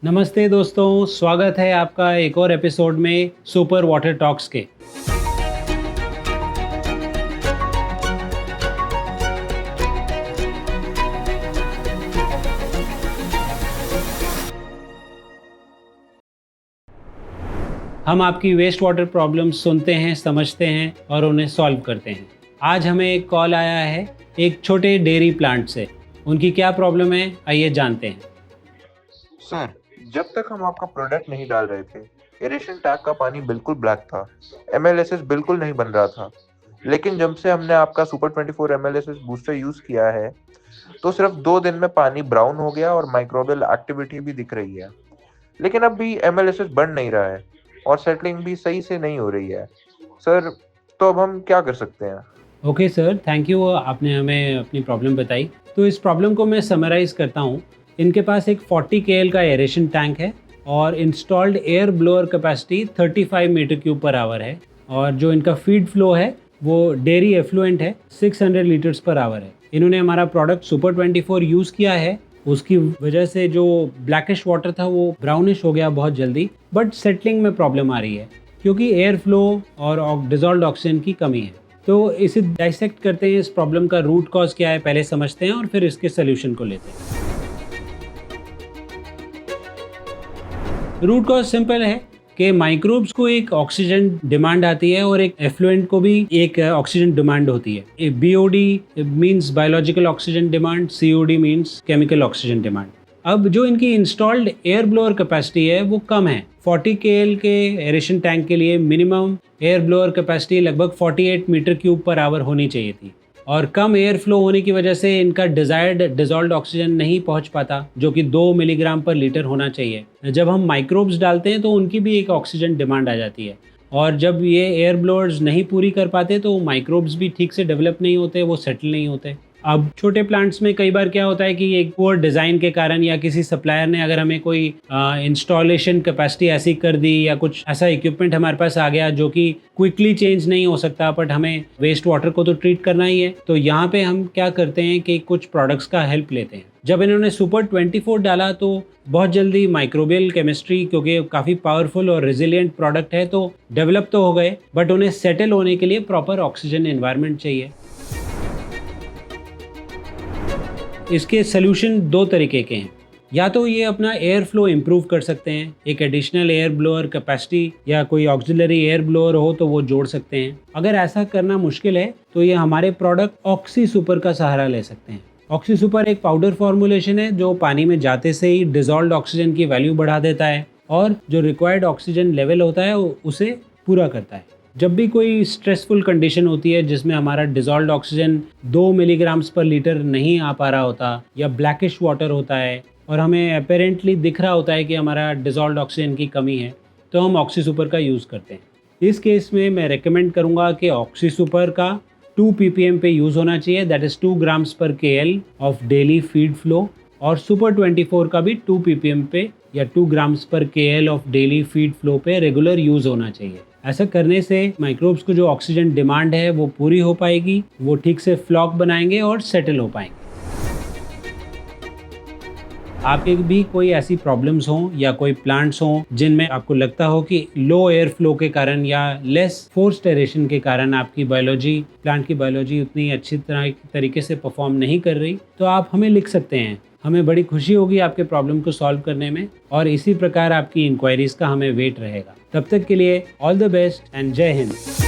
नमस्ते दोस्तों, स्वागत है आपका एक और एपिसोड में सुपर वाटर टॉक्स के। हम आपकी वेस्ट वाटर प्रॉब्लम्स सुनते हैं, समझते हैं और उन्हें सॉल्व करते हैं। आज हमें एक कॉल आया है एक छोटे डेयरी प्लांट से। उनकी क्या प्रॉब्लम है, आइए जानते हैं। सर, जब तक हम आपका प्रोडक्ट नहीं डाल रहे थे, एरेशन टैंक का पानी बिल्कुल ब्लैक था। एमएलएसएस बिल्कुल नहीं बन रहा था। लेकिन जब से हमने आपका सुपर 24 एमएलएसएस बूस्टर यूज किया है, तो सिर्फ 2 दिन में पानी ब्राउन हो गया और माइक्रोबियल एक्टिविटी भी दिख रही है। लेकिन अब भी एमएलएसएस बन नहीं रहा है और सेटलिंग भी सही से नहीं हो रही है। सर, तो अब हम क्या कर सकते हैं? ओके सर, थैंक यू, आपने हमें अपनी प्रॉब्लम बताई। तो इस प्रॉब्लम को मैं समराइज़ करता हूँ। इनके पास एक 40 KL का एरेशन टैंक है और installed air blower capacity 35 metre cube per hour है। और जो इनका फीड फ्लो है वो डेयरी एफ्लुएंट है, 600 लीटर्स पर आवर है। इन्होंने हमारा प्रोडक्ट सुपर 24 यूज़ किया है, उसकी वजह से जो ब्लैकिश वाटर था वो ब्राउनिश हो गया बहुत जल्दी, बट सेटलिंग में प्रॉब्लम आ रही है क्योंकि एयर फ्लो और डिजॉल्व्ड ऑक्सीजन की कमी है। तो इसे डाइसेक्ट करते हैं, इस प्रॉब्लम का रूट कॉज क्या है पहले समझते हैं और फिर इसके सोल्यूशन को लेते हैं। रूट कॉज सिंपल है कि माइक्रोब्स को एक ऑक्सीजन डिमांड आती है और एक एफ्लुएंट को भी एक ऑक्सीजन डिमांड होती है। BOD means biological oxygen demand, COD means chemical oxygen demand. अब जो इनकी इंस्टॉल्ड एयर ब्लोअर कैपेसिटी है वो कम है। 40 KL के एरेशन टैंक के लिए मिनिमम एयर ब्लोअर कैपेसिटी लगभग 48 मीटर क्यूब पर आवर होनी चाहिए थी और कम एयर फ्लो होने की वजह से इनका डिजायर्ड डिजॉल्व्ड ऑक्सीजन नहीं पहुंच पाता, जो कि 2 मिलीग्राम पर लीटर होना चाहिए। जब हम माइक्रोब्स डालते हैं तो उनकी भी एक ऑक्सीजन डिमांड आ जाती है और जब ये एयर ब्लोअर्स नहीं पूरी कर पाते तो माइक्रोब्स भी ठीक से डेवलप नहीं होते, वो सेटल नहीं होते। अब छोटे प्लांट्स में कई बार क्या होता है कि एक पुअर डिज़ाइन के कारण या किसी सप्लायर ने अगर हमें कोई इंस्टॉलेशन कैपेसिटी ऐसी कर दी या कुछ ऐसा इक्विपमेंट हमारे पास आ गया जो कि क्विकली चेंज नहीं हो सकता, बट हमें वेस्ट वाटर को तो ट्रीट करना ही है, तो यहाँ पे हम क्या करते हैं कि कुछ प्रोडक्ट्स का हेल्प लेते हैं। जब इन्होंने सुपर 24 डाला तो बहुत जल्दी माइक्रोबियल केमिस्ट्री, क्योंकि काफ़ी पावरफुल और रेजिलिएंट प्रोडक्ट है, तो डेवलप तो हो गए, बट उन्हें सेटल होने के लिए प्रॉपर ऑक्सीजन एनवायरनमेंट चाहिए। इसके सोल्यूशन 2 तरीके के हैं। या तो ये अपना एयर फ्लो इम्प्रूव कर सकते हैं, एक एडिशनल एयर ब्लोअर कैपेसिटी या कोई ऑक्सिलरी एयर ब्लोअर हो तो वो जोड़ सकते हैं। अगर ऐसा करना मुश्किल है तो ये हमारे प्रोडक्ट ऑक्सी सुपर का सहारा ले सकते हैं। ऑक्सी सुपर एक पाउडर फॉर्मुलेशन है जो पानी में जाते से ही डिजॉल्व्ड ऑक्सीजन की वैल्यू बढ़ा देता है और जो रिक्वायर्ड ऑक्सीजन लेवल होता है उसे पूरा करता है। जब भी कोई स्ट्रेसफुल कंडीशन होती है जिसमें हमारा डिजॉल्व्ड ऑक्सीजन 2 मिलीग्राम्स पर लीटर नहीं आ पा रहा होता या ब्लैकिश वाटर होता है और हमें अपेरेंटली दिख रहा होता है कि हमारा डिजॉल्व्ड ऑक्सीजन की कमी है, तो हम ऑक्सी सुपर का यूज़ करते हैं। इस केस में मैं रेकमेंड करूँगा कि ऑक्सी सुपर का 2 ppm पे यूज़ होना चाहिए, दैट इज़ 2 ग्राम्स पर KL of daily feed flow, और सुपर 24 का भी 2 ppm पे या 2 ग्राम्स पर KL of daily feed flow पे रेगुलर यूज़ होना चाहिए। ऐसा करने से माइक्रोब्स को जो ऑक्सीजन डिमांड है वो पूरी हो पाएगी, वो ठीक से फ्लॉक बनाएंगे और सेटल हो पाएंगे। आपके भी कोई ऐसी प्रॉब्लम्स हों या कोई प्लांट्स हों जिनमें आपको लगता हो कि लो एयर फ्लो के कारण या लेस फोर्स्ड एरेशन के कारण आपकी प्लांट की बायोलॉजी उतनी अच्छी तरीके से परफॉर्म नहीं कर रही, तो आप हमें लिख सकते हैं। हमें बड़ी खुशी होगी आपके प्रॉब्लम को सॉल्व करने में और इसी प्रकार आपकी इंक्वायरीज का हमें वेट रहेगा। तब तक के लिए ऑल द बेस्ट एंड जय हिंद।